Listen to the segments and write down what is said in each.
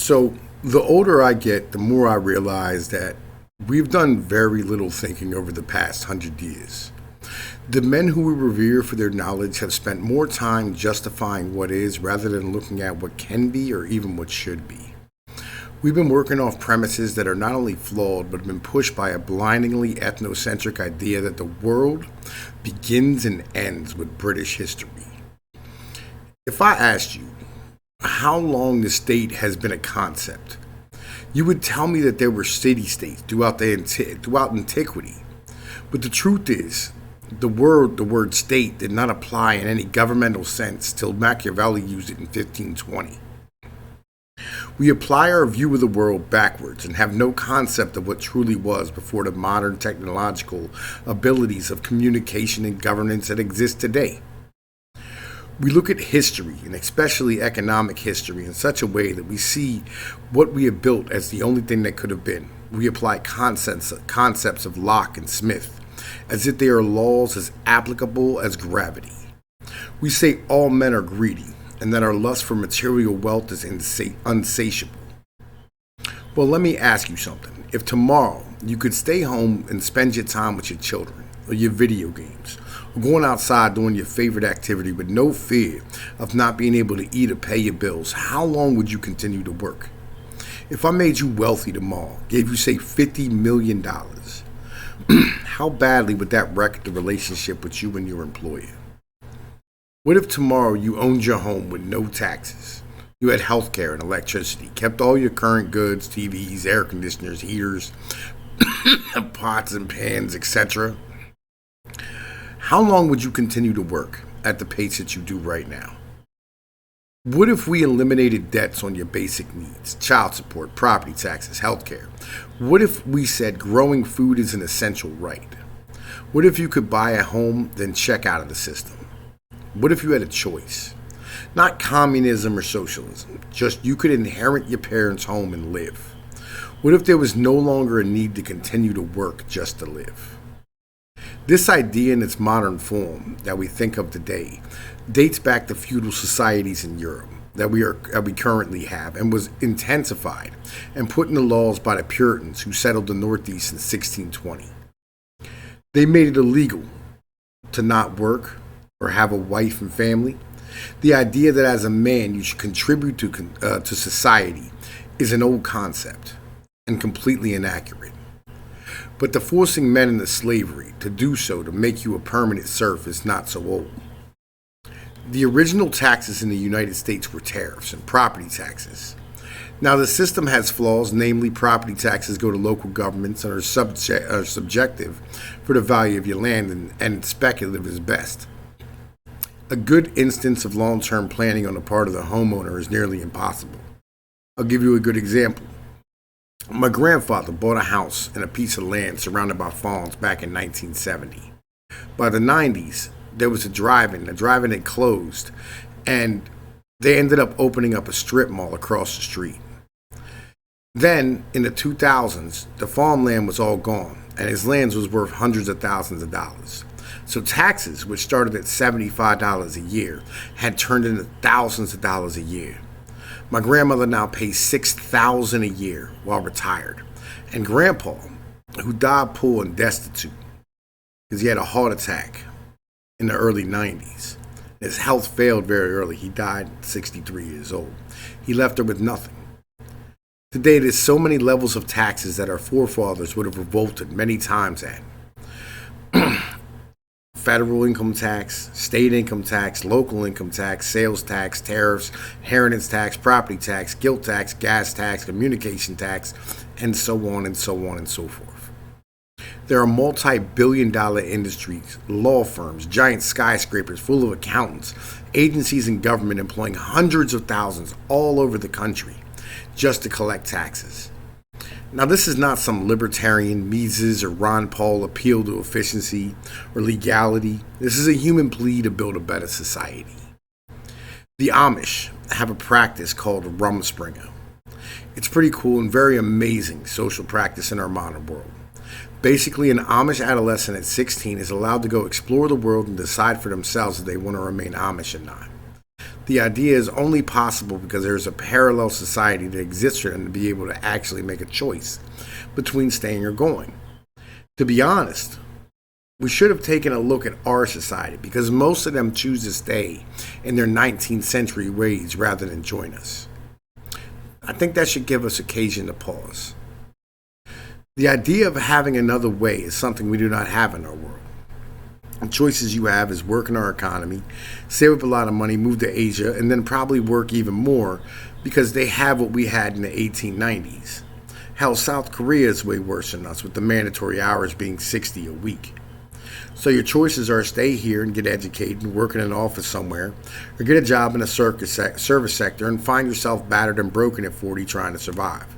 So the older I get, the more I realize that we've done very little thinking over the past 100 years. The men who we revere for their knowledge have spent more time justifying what is rather than looking at what can be or even what should be. We've been working off premises that are not only flawed but have been pushed by a blindingly ethnocentric idea that the world begins and ends with British history. If I asked you how long the state has been a concept, you would tell me that there were city-states throughout antiquity. But the truth is, the word state did not apply in any governmental sense till Machiavelli used it in 1520. We apply our view of the world backwards and have no concept of what truly was before the modern technological abilities of communication and governance that exist today. We look at history, and especially economic history, in such a way that we see what we have built as the only thing that could have been. We apply concepts of Locke and Smith as if they are laws as applicable as gravity. We say all men are greedy, and that our lust for material wealth is insatiable. Well, let me ask you something. If tomorrow you could stay home and spend your time with your children, or your video games, or going outside doing your favorite activity with no fear of not being able to eat or pay your bills, how long would you continue to work? If I made you wealthy tomorrow, gave you, say, $50 million, how badly would that wreck the relationship with you and your employer? What if tomorrow you owned your home with no taxes? You had health care and electricity, kept all your current goods, TVs, air conditioners, heaters, pots and pans, etc. How long would you continue to work at the pace that you do right now? What if we eliminated debts on your basic needs, child support, property taxes, healthcare? What if we said growing food is an essential right? What if you could buy a home, then check out of the system? What if you had a choice? Not communism or socialism, just you could inherit your parents' home and live. What if there was no longer a need to continue to work just to live? This idea in its modern form that we think of today dates back to feudal societies in Europe that we currently have, and was intensified and put into laws by the Puritans who settled the Northeast in 1620. They made it illegal to not work or have a wife and family. The idea that as a man you should contribute to society is an old concept and completely inaccurate. But the forcing men into slavery to do so to make you a permanent serf is not so old. The original taxes in the United States were tariffs and property taxes. Now the system has flaws, namely property taxes go to local governments and are subjective for the value of your land, and speculative is best. A good instance of long-term planning on the part of the homeowner is nearly impossible. I'll give you a good example. My grandfather bought a house and a piece of land surrounded by farms back in 1970. By the 90s, there was a drive-in. The drive-in had closed, and they ended up opening up a strip mall across the street. Then, in the 2000s, the farmland was all gone, and his land was worth hundreds of thousands of dollars. So taxes, which started at $75 a year, had turned into thousands of dollars a year. My grandmother now pays $6,000 a year while retired. And Grandpa, who died poor and destitute because he had a heart attack in the early 90s. His health failed very early. He died at 63 years old. He left her with nothing. Today, there's so many levels of taxes that our forefathers would have revolted many times at. Federal income tax, state income tax, local income tax, sales tax, tariffs, inheritance tax, property tax, guilt tax, gas tax, communication tax, and so on and so on and so forth. There are multi-billion-dollar industries, law firms, giant skyscrapers full of accountants, agencies and government employing hundreds of thousands all over the country just to collect taxes. Now, this is not some libertarian Mises or Ron Paul appeal to efficiency or legality. This is a human plea to build a better society. The Amish have a practice called Rumspringa. It's pretty cool and very amazing social practice in our modern world. Basically, an Amish adolescent at 16 is allowed to go explore the world and decide for themselves if they want to remain Amish or not. The idea is only possible because there is a parallel society that exists for them to be able to actually make a choice between staying or going. To be honest, we should have taken a look at our society because most of them choose to stay in their 19th century ways rather than join us. I think that should give us occasion to pause. The idea of having another way is something we do not have in our world. The choices you have is work in our economy, save up a lot of money, move to Asia, and then probably work even more because they have what we had in the 1890s. Hell, South Korea is way worse than us with the mandatory hours being 60 a week. So your choices are stay here and get educated and work in an office somewhere, or get a job in a service sector and find yourself battered and broken at 40 trying to survive.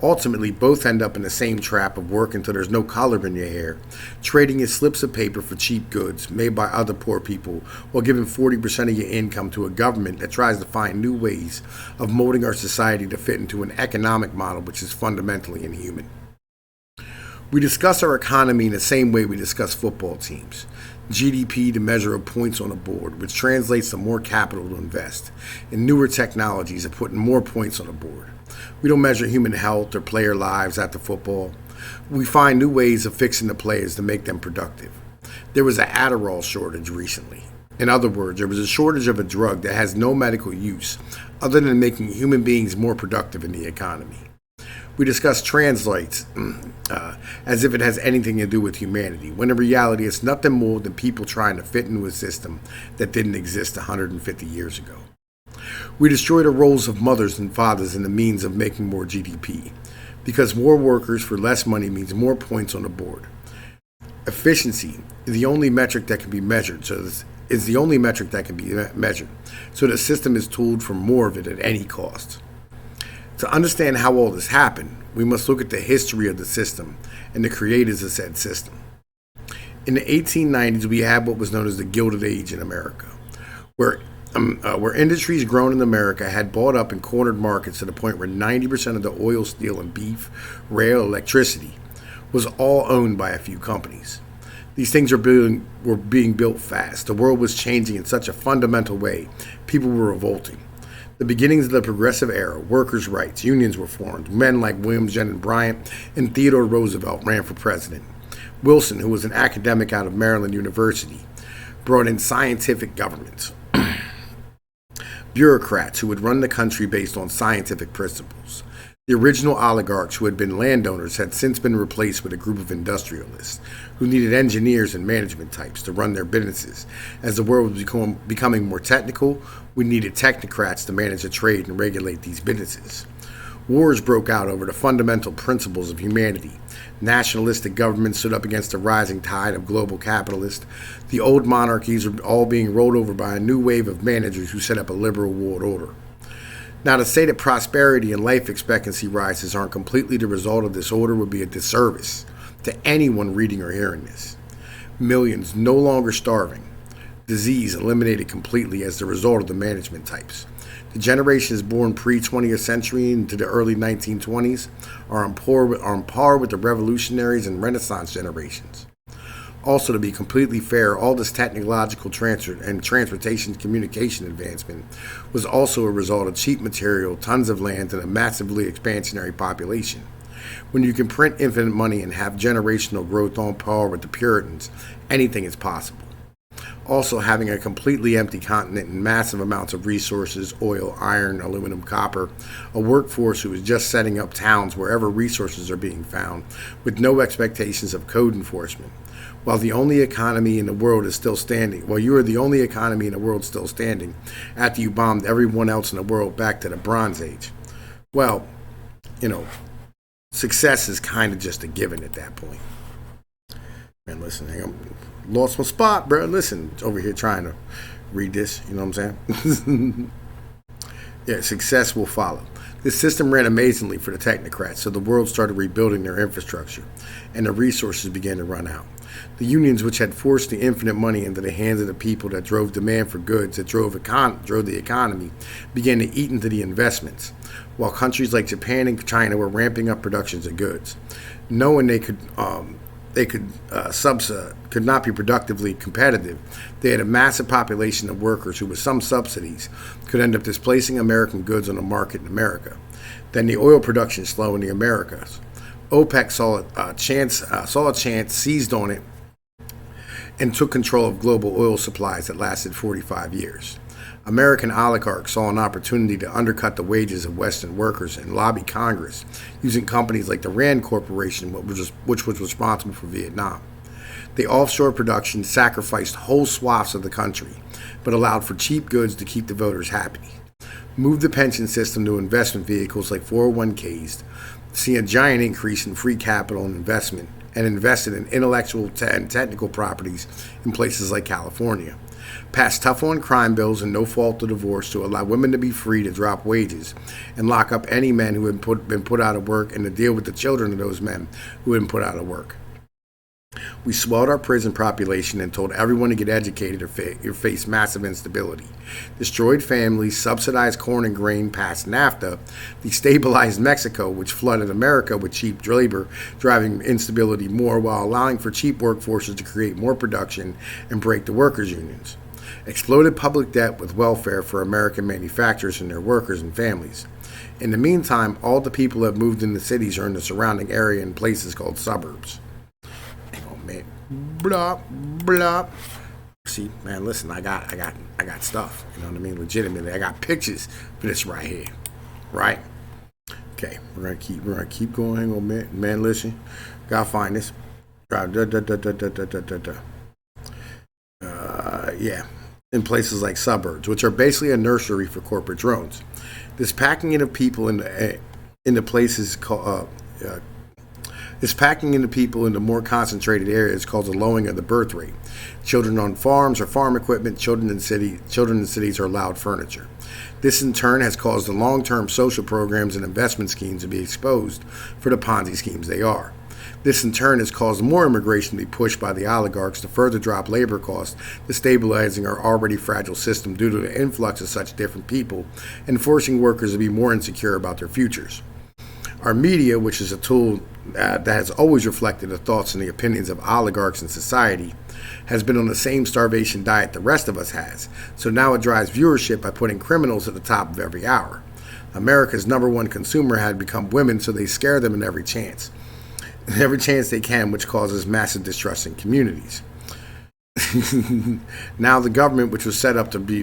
Ultimately, both end up in the same trap of work until there's no collar in your hair, trading your slips of paper for cheap goods made by other poor people, while giving 40% of your income to a government that tries to find new ways of molding our society to fit into an economic model which is fundamentally inhuman. We discuss our economy in the same way we discuss football teams. GDP, the measure of points on a board, which translates to more capital to invest, and newer technologies are putting more points on the board. We don't measure human health or player lives after football. We find new ways of fixing the players to make them productive. There was an Adderall shortage recently. In other words, there was a shortage of a drug that has no medical use other than making human beings more productive in the economy. We discuss translates as if it has anything to do with humanity, when in reality it's nothing more than people trying to fit into a system that didn't exist 150 years ago. We destroy the roles of mothers and fathers and the means of making more GDP, because more workers for less money means more points on the board. Efficiency is the only metric that can be measured, so the system is tooled for more of it at any cost. To understand how all this happened, we must look at the history of the system and the creators of said system. In the 1890s, we had what was known as the Gilded Age in America, where industries grown in America had bought up and cornered markets to the point where 90% of the oil, steel, and beef, rail, electricity was all owned by a few companies. These things were being built fast. The world was changing in such a fundamental way, people were revolting. The beginnings of the progressive era, workers' rights, unions were formed. Men like William Jennings Bryan and Theodore Roosevelt ran for president. Wilson, who was an academic out of Maryland University, brought in scientific government. Bureaucrats who would run the country based on scientific principles. The original oligarchs who had been landowners had since been replaced with a group of industrialists who needed engineers and management types to run their businesses. As the world was becoming more technical, we needed technocrats to manage the trade and regulate these businesses. Wars broke out over the fundamental principles of humanity. Nationalistic governments stood up against the rising tide of global capitalists. The old monarchies were all being rolled over by a new wave of managers who set up a liberal world order. Now, to say that prosperity and life expectancy rises aren't completely the result of this order would be a disservice to anyone reading or hearing this. Millions no longer starving. Disease eliminated completely as the result of the management types. The generations born pre-20th century into the early 1920s are on par with the revolutionaries and Renaissance generations. Also, to be completely fair, all this technological transfer and transportation communication advancement was also a result of cheap material, tons of land, and a massively expansionary population. When you can print infinite money and have generational growth on par with the Puritans, anything is possible. Also, having a completely empty continent and massive amounts of resources, oil, iron, aluminum, copper, a workforce who is just setting up towns wherever resources are being found, with no expectations of code enforcement. While the only economy in the world is still standing, you are the only economy in the world still standing after you bombed everyone else in the world back to the Bronze Age. Well, success is kind of just a given at that point. Man, listen, I lost my spot, bro. Listen, over here trying to read this, you know what I'm saying? Yeah, success will follow. This system ran amazingly for the technocrats, so the world started rebuilding their infrastructure, and the resources began to run out. The unions, which had forced the infinite money into the hands of the people that drove demand for goods, that drove the economy, began to eat into the investments, while countries like Japan and China were ramping up productions of goods, knowing they could they could not be productively competitive. They had a massive population of workers who, with some subsidies, could end up displacing American goods on the market in America. Then the oil production slowed in the Americas. OPEC saw a chance, seized on it, and took control of global oil supplies that lasted 45 years. American oligarchs saw an opportunity to undercut the wages of Western workers and lobby Congress using companies like the Rand Corporation, which was responsible for Vietnam. They offshored production, sacrificed whole swaths of the country, but allowed for cheap goods to keep the voters happy. Moved the pension system to investment vehicles like 401ks, see a giant increase in free capital and investment, and invested in intellectual and technical properties in places like California. Passed tough-on crime bills and no-fault divorce to allow women to be free to drop wages and lock up any men who had been put out of work and to deal with the children of those men who had been put out of work. We swelled our prison population and told everyone to get educated or face massive instability. Destroyed families, subsidized corn and grain, passed NAFTA, destabilized Mexico, which flooded America with cheap labor, driving instability more while allowing for cheap workforces to create more production and break the workers' unions. Exploded public debt with welfare for American manufacturers and their workers and families. In the meantime, all the people that moved in the cities are in the surrounding area in places called suburbs. Blah blah. See, man, listen, I got stuff. You know what I mean? Legitimately, I got pictures for this right here, right? Okay, we're gonna keep going. Hang on, man, listen, gotta find this. Yeah, in places like suburbs, which are basically a nursery for corporate drones. This packing in of people into places called. This packing into people into more concentrated areas called the lowering of the birth rate. Children on farms or farm equipment, children in cities are allowed furniture. This in turn has caused the long-term social programs and investment schemes to be exposed for the Ponzi schemes they are. This in turn has caused more immigration to be pushed by the oligarchs to further drop labor costs, destabilizing our already fragile system due to the influx of such different people and forcing workers to be more insecure about their futures. Our media, which is a tool that has always reflected the thoughts and the opinions of oligarchs in society, has been on the same starvation diet the rest of us has, so now it drives viewership by putting criminals at the top of every hour. America's number one consumer had become women, so they scare them in every chance they can, which causes massive distrust in communities. Now the government, which was set up to be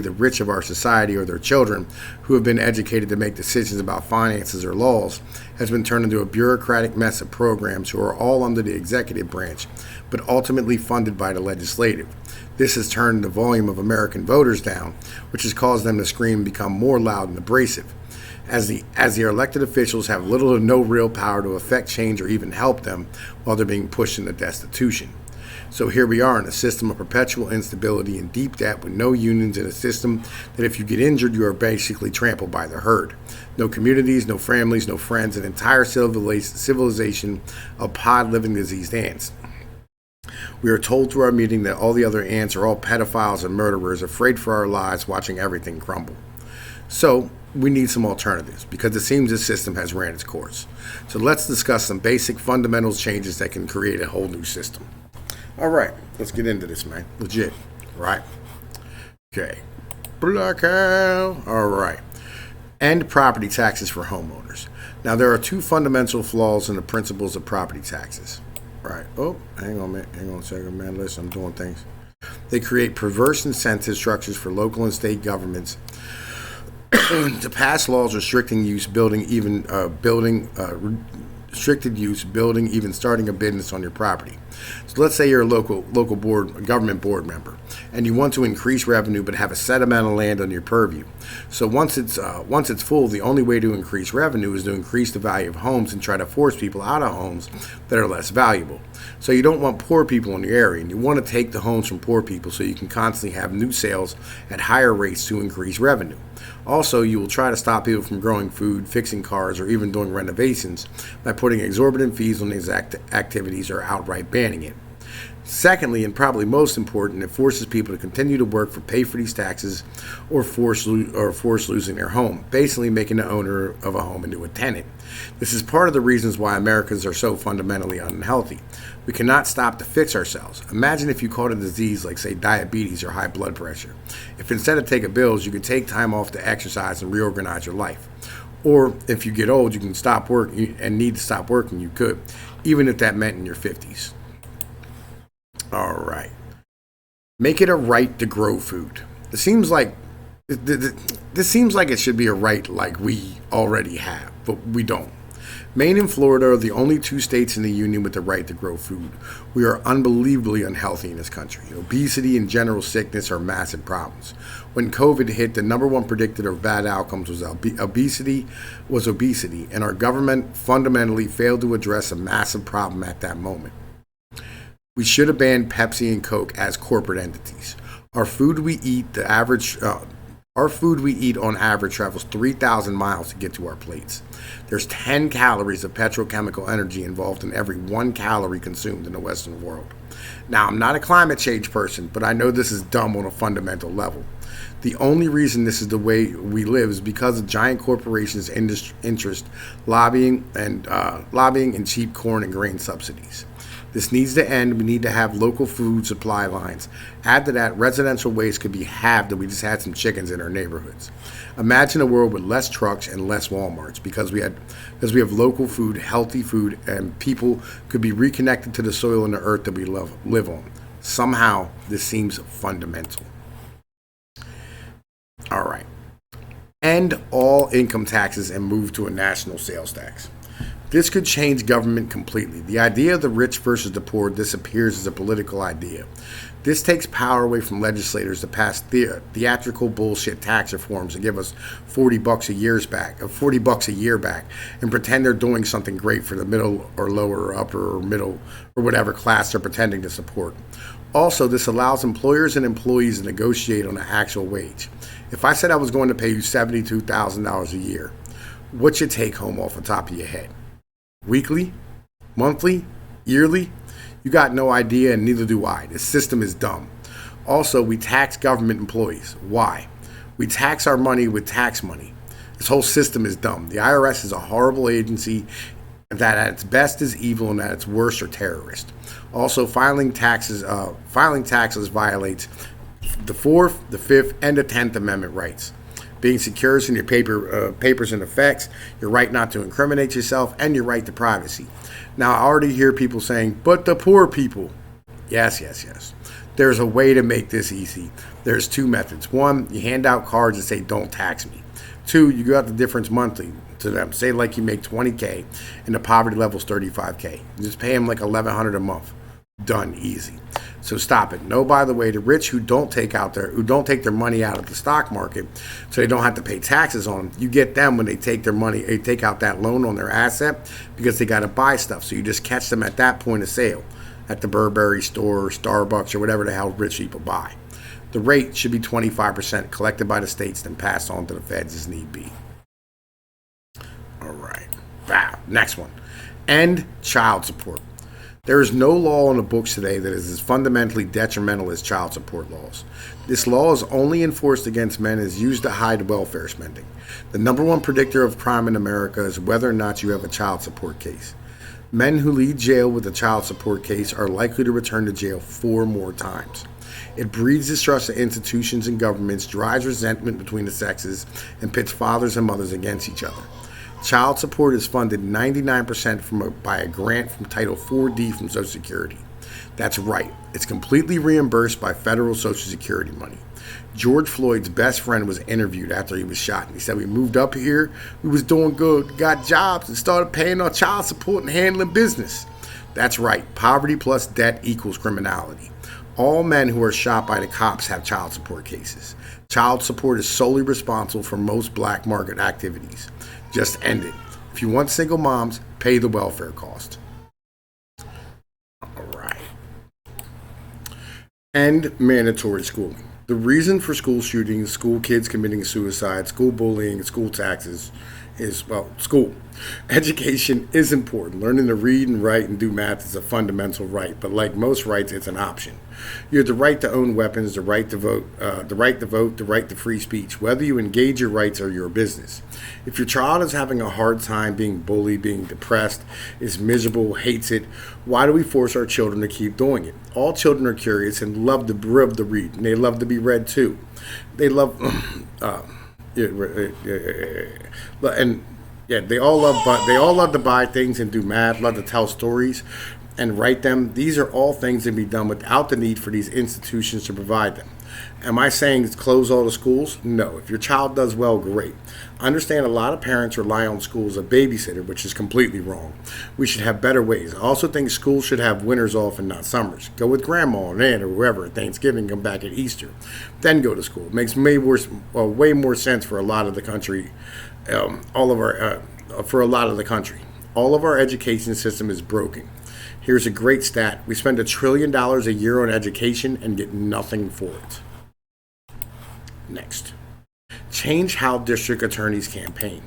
the rich of our society or their children who have been educated to make decisions about finances or laws, has been turned into a bureaucratic mess of programs who are all under the executive branch, but ultimately funded by the legislative. This has turned the volume of American voters down, which has caused them to scream and become more loud and abrasive. As the elected officials have little or no real power to affect change or even help them while they're being pushed into destitution. So here we are in a system of perpetual instability and deep debt with no unions, in a system that if you get injured, you are basically trampled by the herd. No communities, no families, no friends, an entire civilization of pod-living diseased ants. We are told through our meeting that all the other ants are all pedophiles and murderers, afraid for our lives, watching everything crumble. So we need some alternatives because it seems this system has ran its course. So let's discuss some basic fundamentals changes that can create a whole new system. All right, let's get into this, man. Legit, right? Okay. Blackout. All right. End property taxes for homeowners. Now, there are two fundamental flaws in the principles of property taxes. Right. Oh, hang on a second, man. Listen, I'm doing things. They create perverse incentive structures for local and state governments to pass laws restricting use, restricted use, building, even starting a business on your property. So let's say you're a local government board member, and you want to increase revenue but have a set amount of land on your purview. So once it's full, the only way to increase revenue is to increase the value of homes and try to force people out of homes that are less valuable. So you don't want poor people in your area, and you want to take the homes from poor people so you can constantly have new sales at higher rates to increase revenue. Also, you will try to stop people from growing food, fixing cars, or even doing renovations by putting exorbitant fees on these activities or outright banning it. Secondly, and probably most important, it forces people to continue to work for pay for these taxes or force losing their home, basically making the owner of a home into a tenant. This is part of the reasons why Americans are so fundamentally unhealthy. We cannot stop to fix ourselves. Imagine if you caught a disease like, say, diabetes or high blood pressure. If instead of taking pills, you could take time off to exercise and reorganize your life. Or if you get old, you can stop working and need to stop working, you could, even if that meant in your 50s. All right. Make it a right to grow food. It seems like this seems like it should be a right like we already have, but we don't. Maine and Florida are the only two states in the union with the right to grow food. We are unbelievably unhealthy in this country. Obesity and general sickness are massive problems. When COVID hit, the number one predictor of bad outcomes was obesity, and our government fundamentally failed to address a massive problem at that moment. We should have banned Pepsi and Coke as corporate entities. Our food we eat on average travels 3,000 miles to get to our plates. There's 10 calories of petrochemical energy involved in every 1 calorie consumed in the Western world. Now, I'm not a climate change person, but I know this is dumb on a fundamental level. The only reason this is the way we live is because of giant corporations' interest lobbying and cheap corn and grain subsidies. This needs to end. We need to have local food supply lines. Add to that, residential waste could be halved if we just had some chickens in our neighborhoods. Imagine a world with less trucks and less Walmarts because we have local food, healthy food, and people could be reconnected to the soil and the earth that we live on. Somehow, this seems fundamental. All right. End all income taxes and move to a national sales tax. This could change government completely. The idea of the rich versus the poor disappears as a political idea. This takes power away from legislators to pass theatrical bullshit tax reforms and give us $40 a year back, and pretend they're doing something great for the middle or lower or upper or middle or whatever class they're pretending to support. Also, this allows employers and employees to negotiate on an actual wage. If I said I was going to pay you $72,000 a year, what's your take home off the top of your head? Weekly? Monthly? Yearly? You got no idea, and neither do I. This system is dumb. Also, we tax government employees. Why? We tax our money with tax money. This whole system is dumb. The IRS is a horrible agency that at its best is evil and at its worst are terrorist. Also, filing taxes violates the 4th, the 5th, and the 10th Amendment rights. Being secure in your papers and effects, your right not to incriminate yourself, and your right to privacy. Now, I already hear people saying, but the poor people. Yes. There's a way to make this easy. There's 2 methods. 1, you hand out cards and say, don't tax me. 2, you go out the difference monthly to them. Say like you make $20K and the poverty level is $35K. You just pay them like $1,100 a month. Done, easy. So stop it. No, by the way, the rich who don't take their money out of the stock market, so they don't have to pay taxes on them. You get them when they take their money, they take out that loan on their asset because they got to buy stuff. So you just catch them at that point of sale, at the Burberry store, or Starbucks, or whatever the hell rich people buy. The rate should be 25% collected by the states, then passed on to the feds as need be. All right. Wow. Next one. End child support. There is no law in the books today that is as fundamentally detrimental as child support laws. This law is only enforced against men and is used to hide welfare spending. The number one predictor of crime in America is whether or not you have a child support case. Men who leave jail with a child support case are likely to return to jail 4 more times. It breeds distrust of institutions and governments, drives resentment between the sexes, and pits fathers and mothers against each other. Child support is funded 99% by a grant from Title 4D from Social Security. That's right. It's completely reimbursed by federal Social Security money. George Floyd's best friend was interviewed after he was shot, and he said, we moved up here, we was doing good, got jobs, and started paying our child support and handling business. That's right. Poverty plus debt equals criminality. All men who are shot by the cops have child support cases. Child support is solely responsible for most black market activities. Just end it. If you want single moms, pay the welfare cost. All right. End mandatory schooling. The reason for school shootings, school kids committing suicide, school bullying, school taxes is, well, school. Education is important. Learning to read and write and do math is a fundamental right, but like most rights, it's an option. You have the right to own weapons, the right to vote, the right to free speech. Whether you engage your rights or your business. If your child is having a hard time being bullied, being depressed, is miserable, hates it, why do we force our children to keep doing it? All children are curious and love to read, and they love to be read too. They love, and yeah, they all love to buy things and do math, love to tell stories and write them. These are all things that can be done without the need for these institutions to provide them. Am I saying close all the schools? No. If your child does well, great. I understand a lot of parents rely on schools as a babysitter, which is completely wrong. We should have better ways. I also think schools should have winters off and not summers. Go with grandma and aunt or whoever at Thanksgiving, come back at Easter. Then go to school. It makes way more sense for a lot of the country, for a lot of the country. All of our education system is broken. Here's a great stat. We spend $1 trillion a year on education and get nothing for it. Next. Change how district attorneys campaign.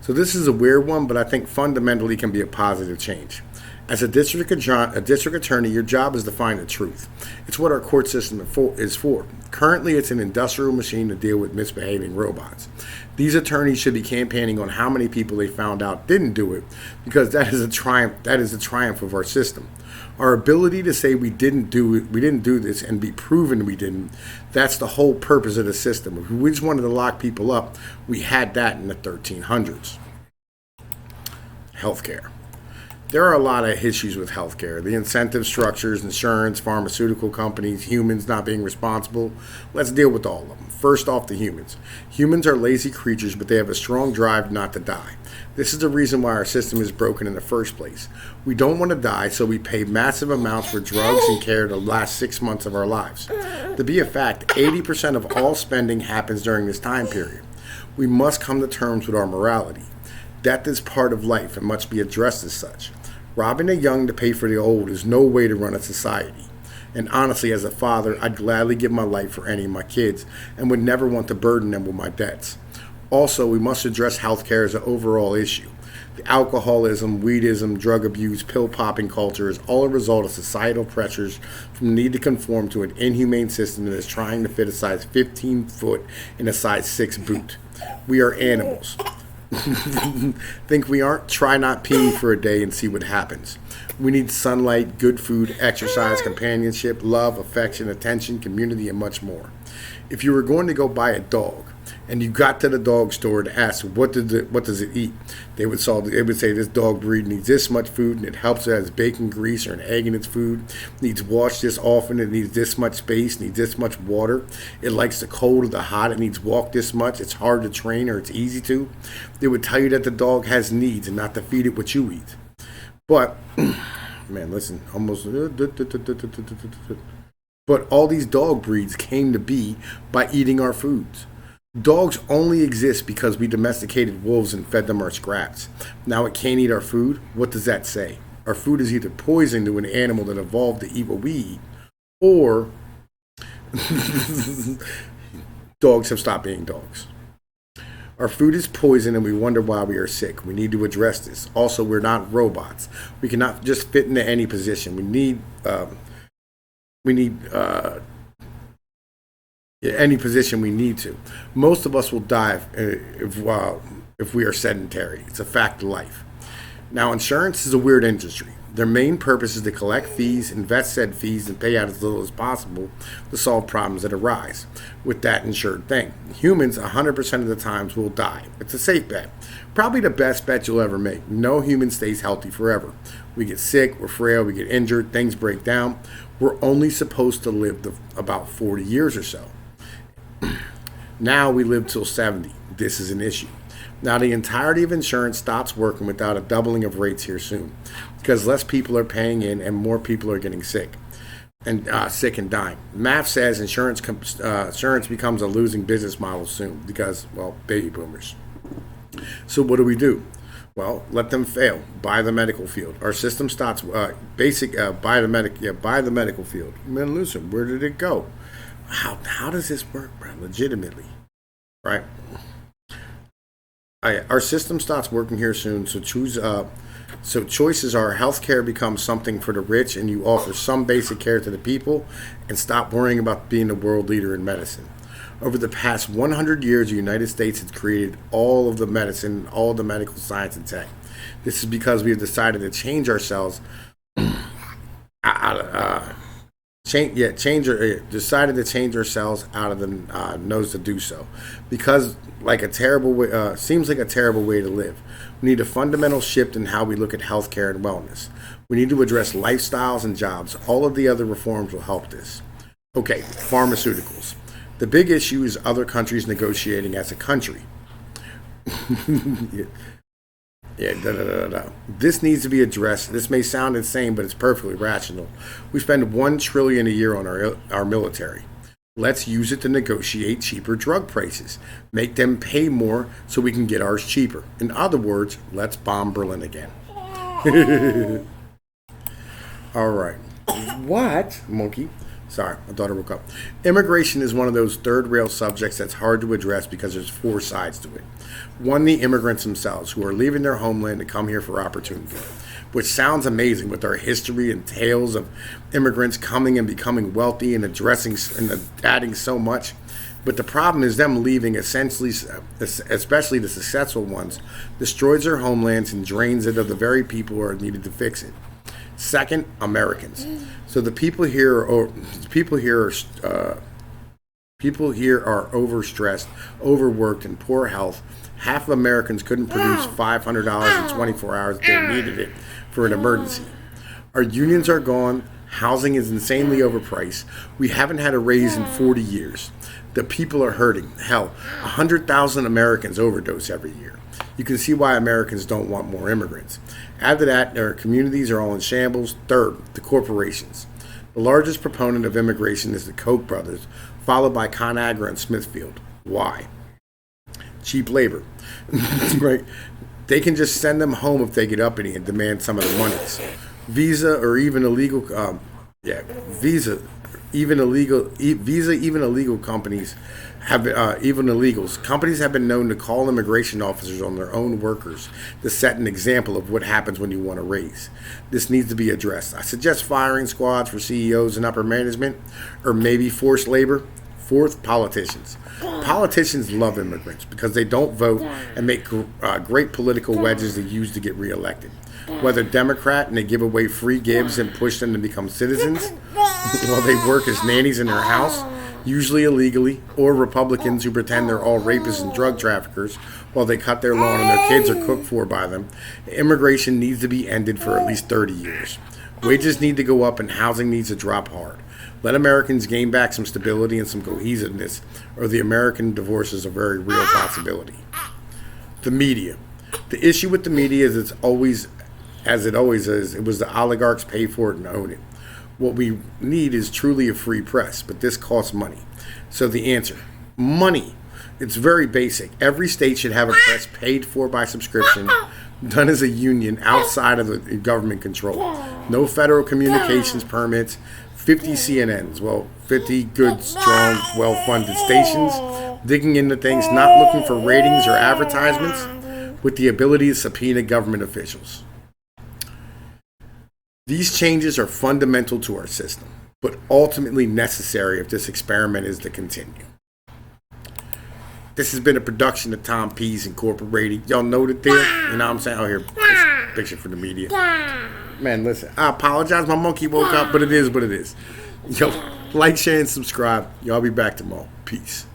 So this is a weird one, but I think fundamentally can be a positive change. As a district attorney, your job is to find the truth. It's what our court system is for. Currently, it's an industrial machine to deal with misbehaving robots. These attorneys should be campaigning on how many people they found out didn't do it, because that is a triumph. That is a triumph of our system. Our ability to say we didn't do this, and be proven we didn't. That's the whole purpose of the system. If we just wanted to lock people up, we had that in the 1300s. Healthcare. There are a lot of issues with healthcare. The incentive structures, insurance, pharmaceutical companies, humans not being responsible. Let's deal with all of them. First off, the humans. Humans are lazy creatures, but they have a strong drive not to die. This is the reason why our system is broken in the first place. We don't want to die, so we pay massive amounts for drugs and care the last 6 months of our lives. To be a fact, 80% of all spending happens during this time period. We must come to terms with our morality. Death is part of life and must be addressed as such. Robbing the young to pay for the old is no way to run a society. And honestly, as a father, I'd gladly give my life for any of my kids and would never want to burden them with my debts. Also, we must address healthcare as an overall issue. The alcoholism, weedism, drug abuse, pill-popping culture is all a result of societal pressures from the need to conform to an inhumane system that is trying to fit a size 15 foot in a size 6 boot. We are animals. Think we aren't? Try not peeing for a day and see what happens. We need sunlight, good food, exercise, companionship, love, affection, attention, community, and much more. If you were going to go buy a dog and you got to the dog store to ask what does it eat, they would say this dog breed needs this much food and it helps it has bacon grease or an egg in its food, needs washed this often, it needs this much space, needs this much water, it likes the cold or the hot, it needs walk this much, it's hard to train or it's easy to. They would tell you that the dog has needs and not to feed it what you eat. But man, listen, but all these dog breeds came to be by eating our foods. Dogs only exist because we domesticated wolves and fed them our scraps. Now it can't eat our food? What does that say? Our food is either poison to an animal that evolved to eat what we eat, or dogs have stopped being dogs. Our food is poison and we wonder why we are sick. We need to address this. Also, we're not robots. We cannot just fit into any position. We need any position we need to. Most of us will die if we are sedentary. It's a fact of life. Now, insurance is a weird industry. Their main purpose is to collect fees, invest said fees, and pay out as little as possible to solve problems that arise with that insured thing. Humans, 100% of the times, will die. It's a safe bet. Probably the best bet you'll ever make. No human stays healthy forever. We get sick, we're frail, we get injured, things break down. We're only supposed to live about 40 years or so. Now we live till 70. This is an issue. Now the entirety of insurance stops working without a doubling of rates here soon, because less people are paying in and more people are getting sick and dying. Math says insurance becomes a losing business model soon because, well, baby boomers. So what do? Well, let them fail. Buy the medical field. Our system stops buy the medical field. Man, listen, where did it go? How does this work, bro? Legitimately, right? Our system starts working here soon, so so choices are healthcare becomes something for the rich, and you offer some basic care to the people, and stop worrying about being the world leader in medicine. Over the past 100 years, the United States has created all of the medicine, all the medical science and tech. This is because we have decided to change ourselves decided to change ourselves out of the nose to do so, because seems like a terrible way to live. We need a fundamental shift in how we look at healthcare and wellness. We need to address lifestyles and jobs. All of the other reforms will help this. Okay, pharmaceuticals. The big issue is other countries negotiating as a country. This needs to be addressed. This may sound insane, but it's perfectly rational. We spend $1 trillion a year on our military. Let's use it to negotiate cheaper drug prices. Make them pay more so we can get ours cheaper. In other words, let's bomb Berlin again. All right. What? Monkey. Sorry, my daughter woke up. Immigration is one of those third rail subjects that's hard to address because there's four sides to it. One, the immigrants themselves, who are leaving their homeland to come here for opportunity, which sounds amazing with our history and tales of immigrants coming and becoming wealthy and adding so much. But the problem is them leaving, essentially, especially the successful ones, destroys their homelands and drains it of the very people who are needed to fix it. Second, Americans. So the people here are overstressed, overworked, and poor health. Half of Americans couldn't produce $500 in 24 hours if they needed it for an emergency. Our unions are gone. Housing is insanely overpriced. We haven't had a raise in 40 years. The people are hurting. Hell, 100,000 Americans overdose every year. You can see why Americans don't want more immigrants. Add to that, our communities are all in shambles. Third, the corporations. The largest proponent of immigration is the Koch brothers, followed by ConAgra and Smithfield. Why? Cheap labor. Right? They can just send them home if they get uppity and demand some of the monies. Visa, even illegal companies have even illegals. Companies have been known to call immigration officers on their own workers to set an example of what happens when you want a raise. This needs to be addressed. I suggest firing squads for CEOs and upper management, or maybe forced labor. Fourth, politicians. Politicians love immigrants because they don't vote and make great political wedges to use to get reelected. Whether Democrat and they give away free gives and push them to become citizens while they work as nannies in their house, usually illegally, or Republicans who pretend they're all rapists and drug traffickers while they cut their lawn and their kids are cooked for by them. Immigration needs to be ended for at least 30 years. Wages need to go up and housing needs to drop hard. Let Americans gain back some stability and some cohesiveness, or the American divorce is a very real possibility. The media. The issue with the media is it always is, it was the oligarchs pay for it and own it. What we need is truly a free press, but this costs money. So the answer, money. It's very basic. Every state should have a press paid for by subscription, done as a union outside of the government control. No federal communications permits, 50 CNNs, 50 good, strong, well-funded stations, digging into things, not looking for ratings or advertisements, with the ability to subpoena government officials. These changes are fundamental to our system, but ultimately necessary if this experiment is to continue. This has been a production of Tom Pease Incorporated. Y'all know that there? You know what I'm saying? Out here, this picture for the media. Man, listen, I apologize. My monkey woke up, but it is what it is. Yo, like, share, and subscribe. Y'all be back tomorrow. Peace.